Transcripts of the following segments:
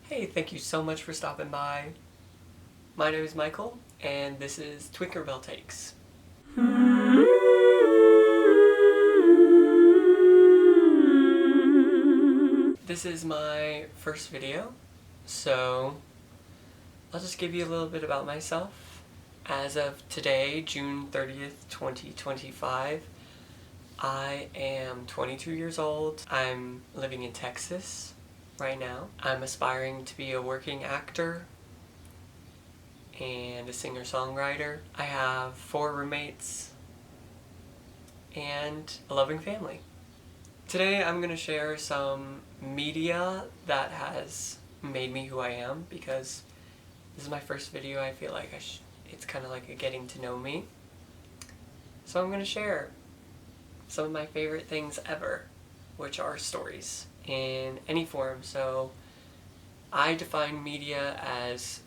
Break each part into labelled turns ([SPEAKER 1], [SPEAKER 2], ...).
[SPEAKER 1] Hey, thank you so much for stopping by. My name is Michael, and this is Twinkerbell Takes. This is my first video, so I'll just give you a little bit about myself. As of today, June 30th, 2025, I am 22 years old. I'm living in Texas right now. I'm aspiring to be a working actor and a singer-songwriter. I have 4 roommates and a loving family. Today I'm going to share some media that has made me who I am, because this is my first video. I feel like it's kind of like a getting to know me. So I'm going to share some of my favorite things ever, which are stories in any form. So I define media as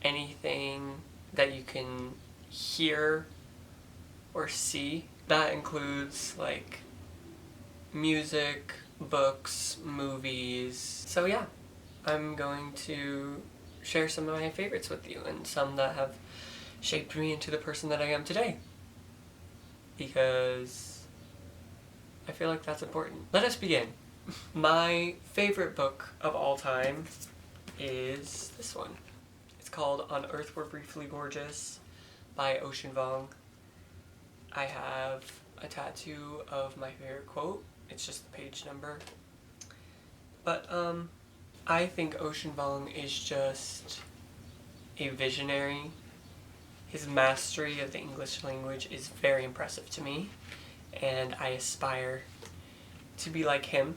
[SPEAKER 1] anything that you can hear or see. That includes like music, books, movies. So yeah, I'm going to share some of my favorites with you, and some that have shaped me into the person that I am today, because I feel like that's important. Let us begin. My favorite book of all time is this one. It's called On Earth We're Briefly Gorgeous by Ocean Vuong. I have a tattoo of my favorite quote. It's just the page number. But I think Ocean Vuong is just a visionary. His mastery of the English language is very impressive to me, and I aspire to be like him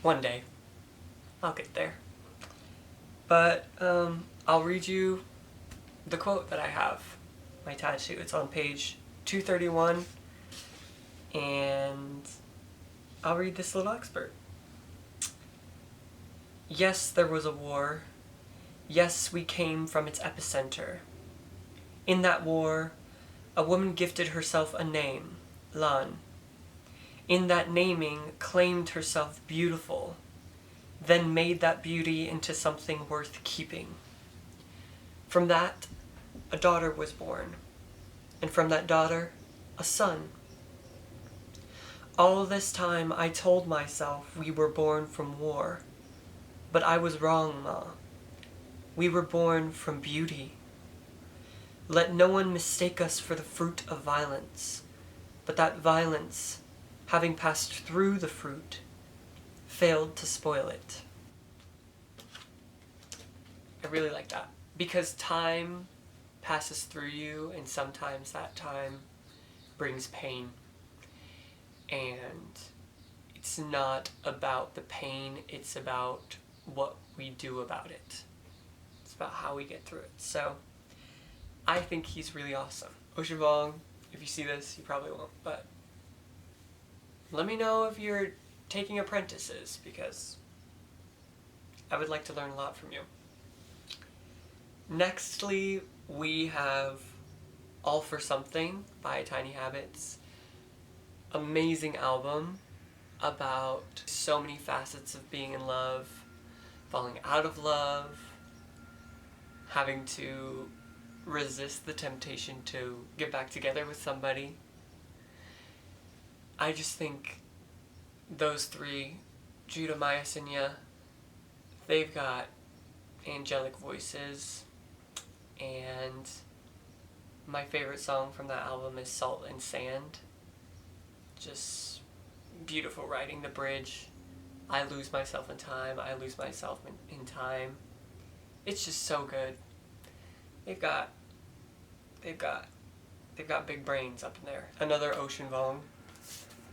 [SPEAKER 1] one day. I'll get there. But I'll read you the quote that I have, my tattoo. It's on page 231, and I'll read this little excerpt. Yes, there was a war. Yes, we came from its epicenter. In that war, a woman gifted herself a name, Lan. In that naming, claimed herself beautiful, then made that beauty into something worth keeping. From that, a daughter was born, and from that daughter, a son. All this time I told myself we were born from war, but I was wrong, Ma. We were born from beauty. Let no one mistake us for the fruit of violence, but that violence, having passed through the fruit, failed to spoil it. I really like that, because time passes through you, and sometimes that time brings pain. And it's not about the pain, it's about what we do about it. It's about how we get through it. So I think he's really awesome. Ocean Vuong, if you see this, you probably won't, but let me know if you're taking apprentices, because I would like to learn a lot from you. Nextly, we have All for Something by Tiny Habits. Amazing album about so many facets of being in love, falling out of love, having to resist the temptation to get back together with somebody. I just think those 3, Judah, Maya, Sinya, they've got angelic voices, and my favorite song from that album is Salt and Sand. Just beautiful writing, the bridge. I lose myself in time, I lose myself in time. It's just so good. They've got big brains up in there. Another Ocean Vuong.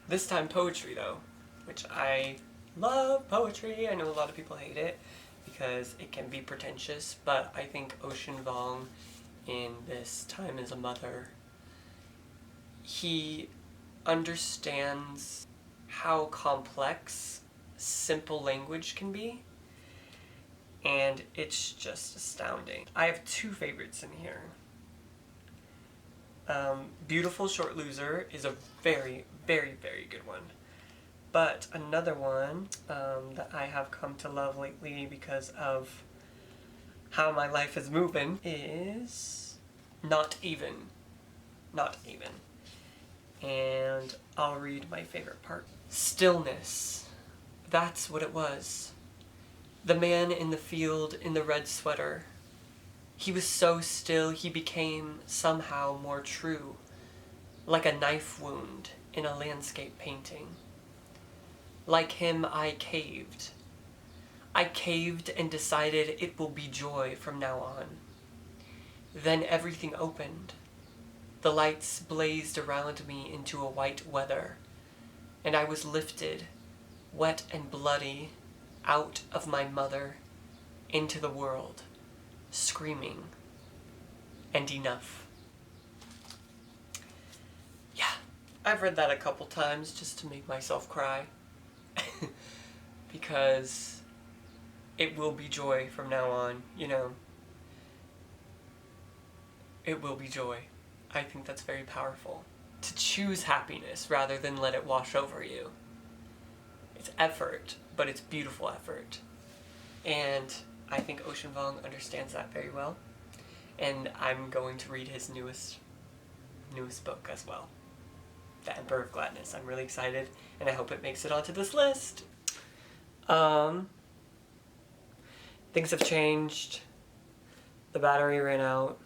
[SPEAKER 1] This time poetry though, which I love poetry. I know a lot of people hate it because it can be pretentious, but I think Ocean Vuong in this Time as a Mother, he understands how complex simple language can be, and it's just astounding. I have 2 favorites in here. Beautiful Short Loser is a very, very, very good one. But another one that I have come to love lately because of how my life is moving is Not Even. Not Even. And I'll read my favorite part. Stillness. That's what it was. The man in the field in the red sweater. He was so still he became somehow more true, like a knife wound in a landscape painting. Like him, I caved. I caved and decided it will be joy from now on. Then everything opened. The lights blazed around me into a white weather, and I was lifted, wet and bloody, out of my mother, into the world, screaming, and enough. Yeah, I've read that a couple times just to make myself cry. Because it will be joy from now on, you know. It will be joy. I think that's very powerful. To choose happiness rather than let it wash over you. It's effort, but it's beautiful effort. And I think Ocean Vuong understands that very well. And I'm going to read his newest book as well. The Emperor of Gladness. I'm really excited, and I hope it makes it onto this list. Things have changed. The battery ran out.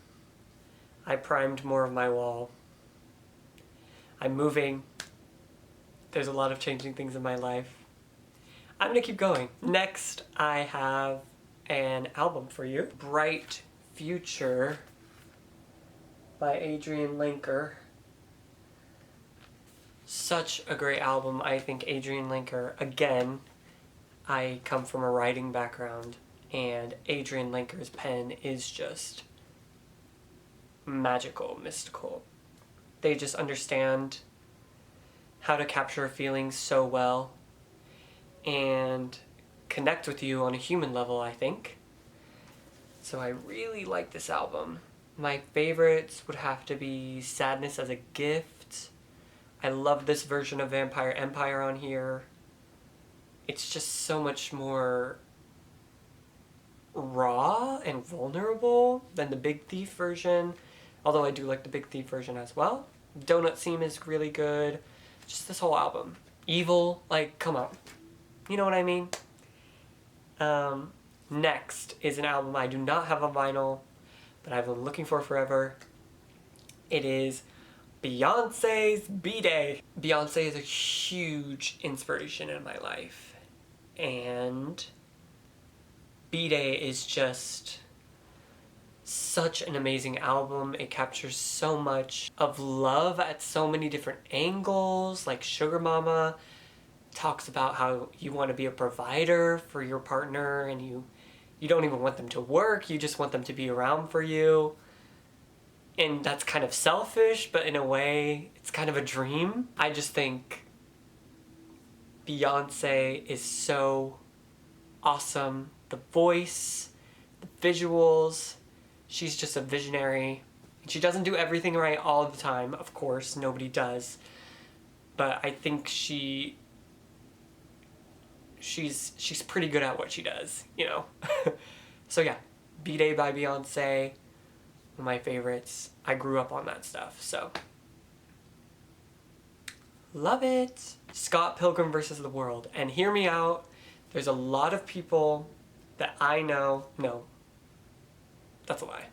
[SPEAKER 1] I primed more of my wall. I'm moving. There's a lot of changing things in my life. I'm gonna keep going. Next, I have an album for you. Bright Future by Adrian Lenker. Such a great album. I think Adrian Lenker, again, I come from a writing background, and Adrian Lenker's pen is just magical, mystical. They just understand how to capture a feeling so well and connect with you on a human level, I think. So I really like this album. My favorites would have to be Sadness as a Gift. I love this version of Vampire Empire on here. It's just so much more raw and vulnerable than the Big Thief version, although I do like the Big Thief version as well. Donut Seam is really good. Just this whole album. Evil, like, come on. You know what I mean? Next is an album I do not have on vinyl, but I've been looking for forever. It is Beyonce's B-Day. Beyonce is a huge inspiration in my life, and B-Day is just such an amazing album. It captures so much of love at so many different angles. Like Sugar Mama talks about how you want to be a provider for your partner, and you don't even want them to work, you just want them to be around for you. And that's kind of selfish, but in a way, it's kind of a dream. I just think Beyonce is so awesome. The voice, the visuals, she's just a visionary. She doesn't do everything right all the time, of course, nobody does. But I think she's pretty good at what she does, you know? So yeah, B-Day by Beyonce, one of my favorites. I grew up on that stuff, so. Love it! Scott Pilgrim vs. the World. And hear me out, there's a lot of people that I know, no, that's a lie.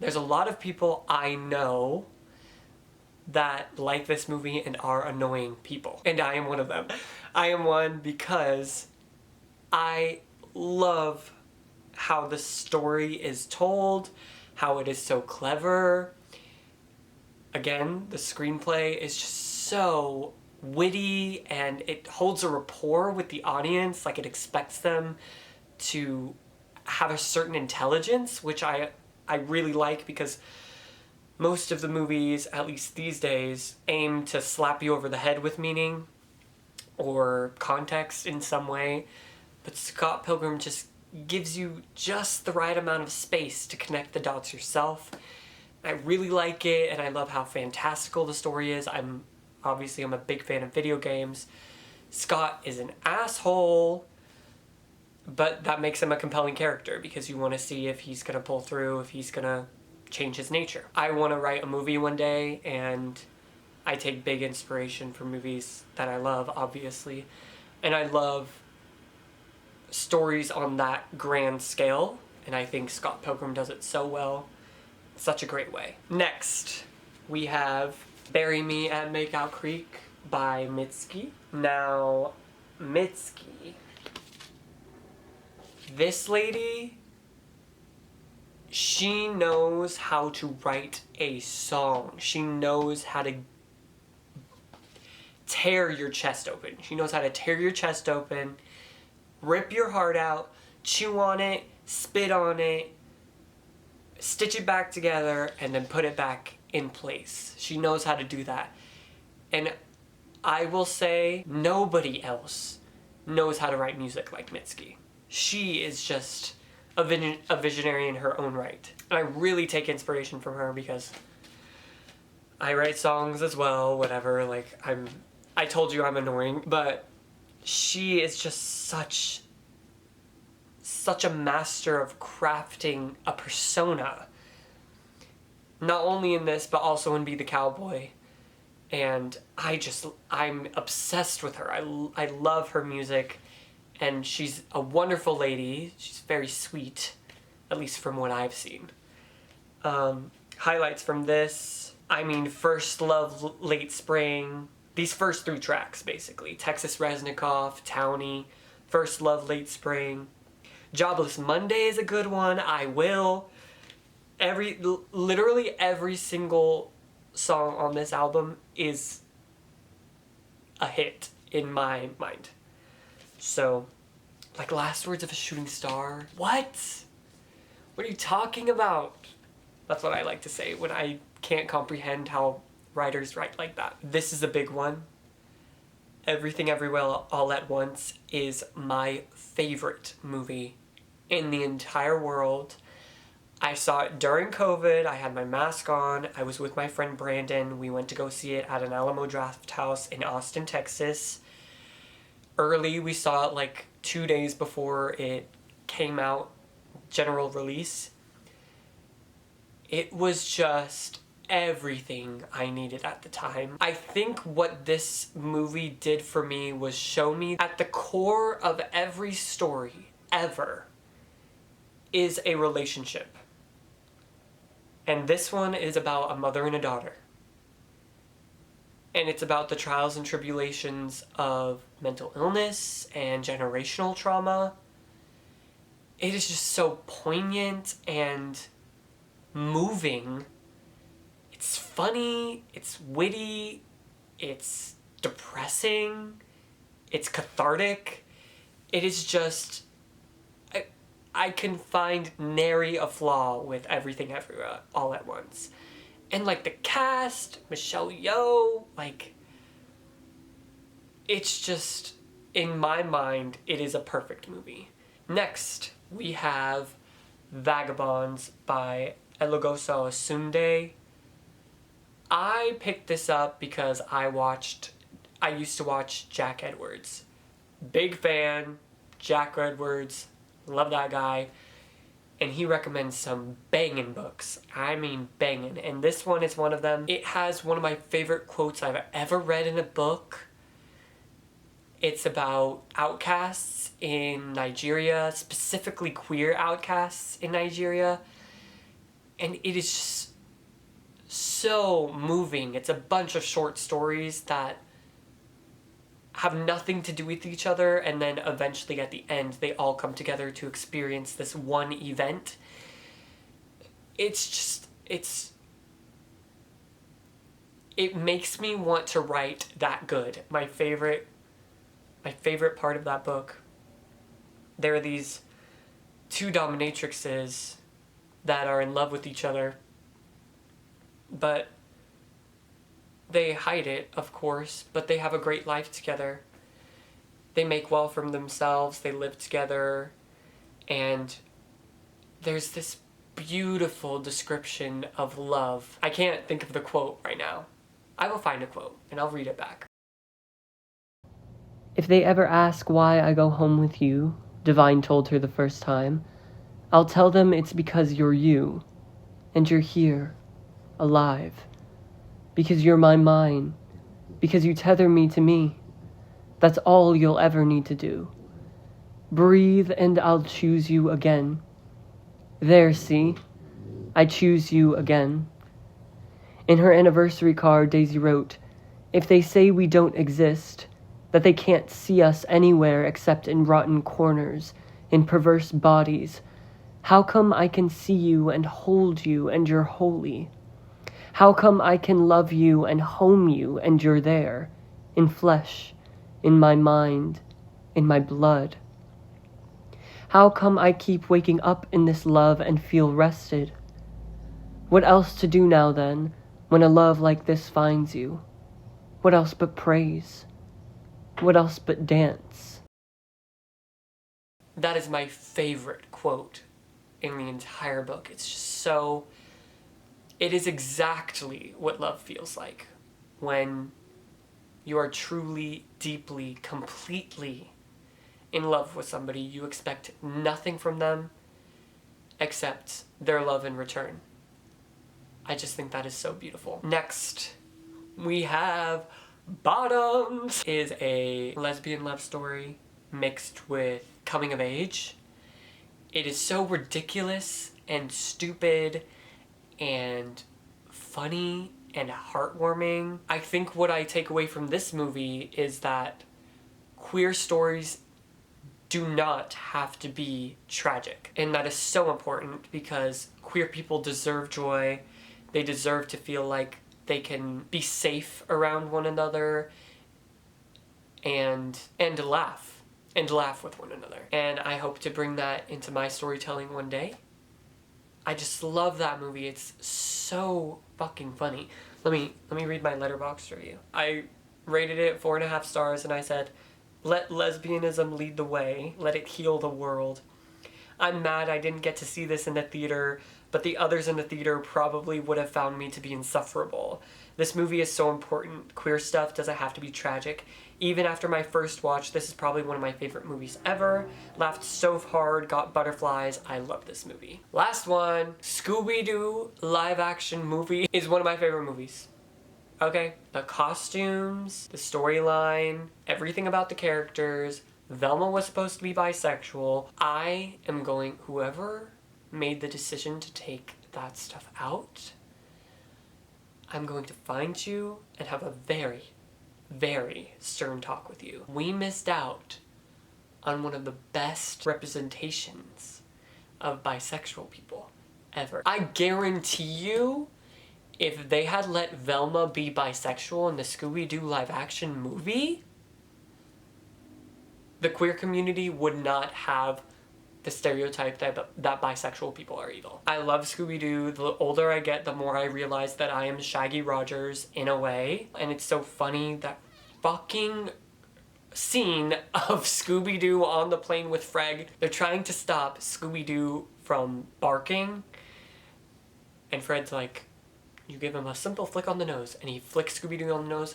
[SPEAKER 1] There's a lot of people I know that like this movie and are annoying people. And I am one of them. I am one because I love how the story is told, how it is so clever. Again, the screenplay is just so witty, and it holds a rapport with the audience, like it expects them to have a certain intelligence, which I really like, because most of the movies, at least these days, aim to slap you over the head with meaning or context in some way, but Scott Pilgrim just gives you just the right amount of space to connect the dots yourself. I really like it, and I love how fantastical the story is. I'm a big fan of video games, Scott is an asshole, but that makes him a compelling character because you want to see if he's going to pull through, if he's going to change his nature. I want to write a movie one day, and I take big inspiration from movies that I love, obviously. And I love stories on that grand scale, and I think Scott Pilgrim does it so well. Such a great way. Next, we have Bury Me at Makeout Creek by Mitski. Now, Mitski, this lady, she knows how to write a song. She knows how to tear your chest open. She knows how to tear your chest open, rip your heart out, chew on it, spit on it, stitch it back together, and then put it back in place. She knows how to do that. And I will say nobody else knows how to write music like Mitski. She is just a visionary in her own right. And I really take inspiration from her because I write songs as well, whatever. Like, I told you I'm annoying, but she is just such a master of crafting a persona. Not only in this, but also in Be the Cowboy. And I'm obsessed with her. I love her music, and she's a wonderful lady. She's very sweet, at least from what I've seen. Highlights from this, First Love, Late Spring. These first 3 tracks, basically. Texas Reznikoff, Townie, First Love, Late Spring. Jobless Monday is a good one. I Will. Literally every single song on this album is a hit in my mind. So, like Last Words of a Shooting Star. What? What are you talking about? That's what I like to say when I can't comprehend how writers write like that. This is a big one. Everything Everywhere All at Once is my favorite movie in the entire world. I saw it during COVID. I had my mask on. I was with my friend Brandon. We went to go see it at an Alamo Drafthouse in Austin, Texas. Early, we saw it like 2 days before it came out, general release. It was just everything I needed at the time. I think what this movie did for me was show me at the core of every story ever is a relationship. And this one is about a mother and a daughter. And it's about the trials and tribulations of mental illness and generational trauma. It is just so poignant and moving. It's funny, it's witty, it's depressing, it's cathartic. It is just... I can find nary a flaw with Everything Everywhere All at Once. And like the cast, Michelle Yeoh, like, it's just, in my mind, it is a perfect movie. Next, we have Vagabonds by Elogosa Osunde. I picked this up because I used to watch Jack Edwards. Big fan, Jack Edwards, love that guy. And he recommends some bangin' books. I mean bangin'. And this one is one of them. It has one of my favorite quotes I've ever read in a book. It's about outcasts in Nigeria, specifically queer outcasts in Nigeria. And it is just so moving. It's a bunch of short stories that have nothing to do with each other, and then eventually at the end they all come together to experience this one event. It makes me want to write that good. My favorite part of that book, there are these 2 dominatrixes that are in love with each other, but they hide it, of course, but they have a great life together. They make well for themselves, they live together, and there's this beautiful description of love. I can't think of the quote right now. I will find a quote, and I'll read it back.
[SPEAKER 2] If they ever ask why I go home with you, Divine told her the first time, I'll tell them it's because you're you, and you're here, alive. Because you're my mine, because you tether me to me. That's all you'll ever need to do. Breathe and I'll choose you again. There, see? I choose you again. In her anniversary card, Daisy wrote, if they say we don't exist, that they can't see us anywhere except in rotten corners, in perverse bodies, how come I can see you and hold you and you're holy? How come I can love you and home you and you're there, in flesh, in my mind, in my blood? How come I keep waking up in this love and feel rested? What else to do now then, when a love like this finds you? What else but praise? What else but dance?
[SPEAKER 1] That is my favorite quote in the entire book. It's just so... It is exactly what love feels like when you are truly, deeply, completely in love with somebody. You expect nothing from them except their love in return. I just think that is so beautiful. Next, we have Bottoms. It is a lesbian love story mixed with coming of age. It is so ridiculous and stupid and funny and heartwarming. I think what I take away from this movie is that queer stories do not have to be tragic. And that is so important because queer people deserve joy. They deserve to feel like they can be safe around one another and laugh with one another. And I hope to bring that into my storytelling one day. I just love that movie. It's so fucking funny. Let me read my Letterboxd review. I rated it 4.5 stars and I said, let lesbianism lead the way. Let it heal the world. I'm mad I didn't get to see this in the theater, but the others in the theater probably would have found me to be insufferable. This movie is so important. Queer stuff doesn't have to be tragic. Even after my first watch, this is probably one of my favorite movies ever. Laughed so hard, got butterflies. I love this movie. Last one, Scooby-Doo live action movie is one of my favorite movies. Okay? The costumes, the storyline, everything about the characters. Velma was supposed to be bisexual. I am going, whoever made the decision to take that stuff out, I'm going to find you and have a very, very stern talk with you. We missed out on one of the best representations of bisexual people ever. I guarantee you, if they had let Velma be bisexual in the Scooby-Doo live-action movie, the queer community would not have the stereotype that bisexual people are evil. I love Scooby-Doo. The older I get, the more I realize that I am Shaggy Rogers in a way. And it's so funny, that fucking scene of Scooby-Doo on the plane with Freg. They're trying to stop Scooby-Doo from barking. And Fred's like, you give him a simple flick on the nose. And he flicks Scooby-Doo on the nose.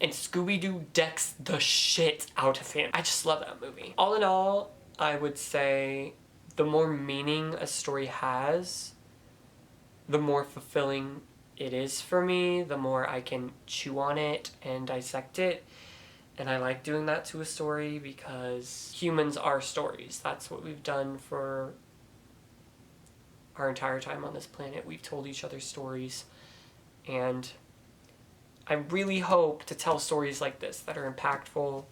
[SPEAKER 1] And Scooby-Doo decks the shit out of him. I just love that movie. All in all, I would say the more meaning a story has, the more fulfilling it is for me, the more I can chew on it and dissect it. And I like doing that to a story because humans are stories. That's what we've done for our entire time on this planet. We've told each other stories. And I really hope to tell stories like this that are impactful,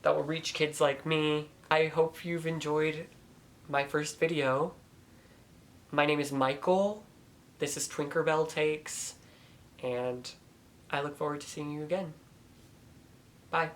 [SPEAKER 1] that will reach kids like me. I hope you've enjoyed my first video. My name is Michael. This is Twinkerbell Takes, and I look forward to seeing you again. Bye.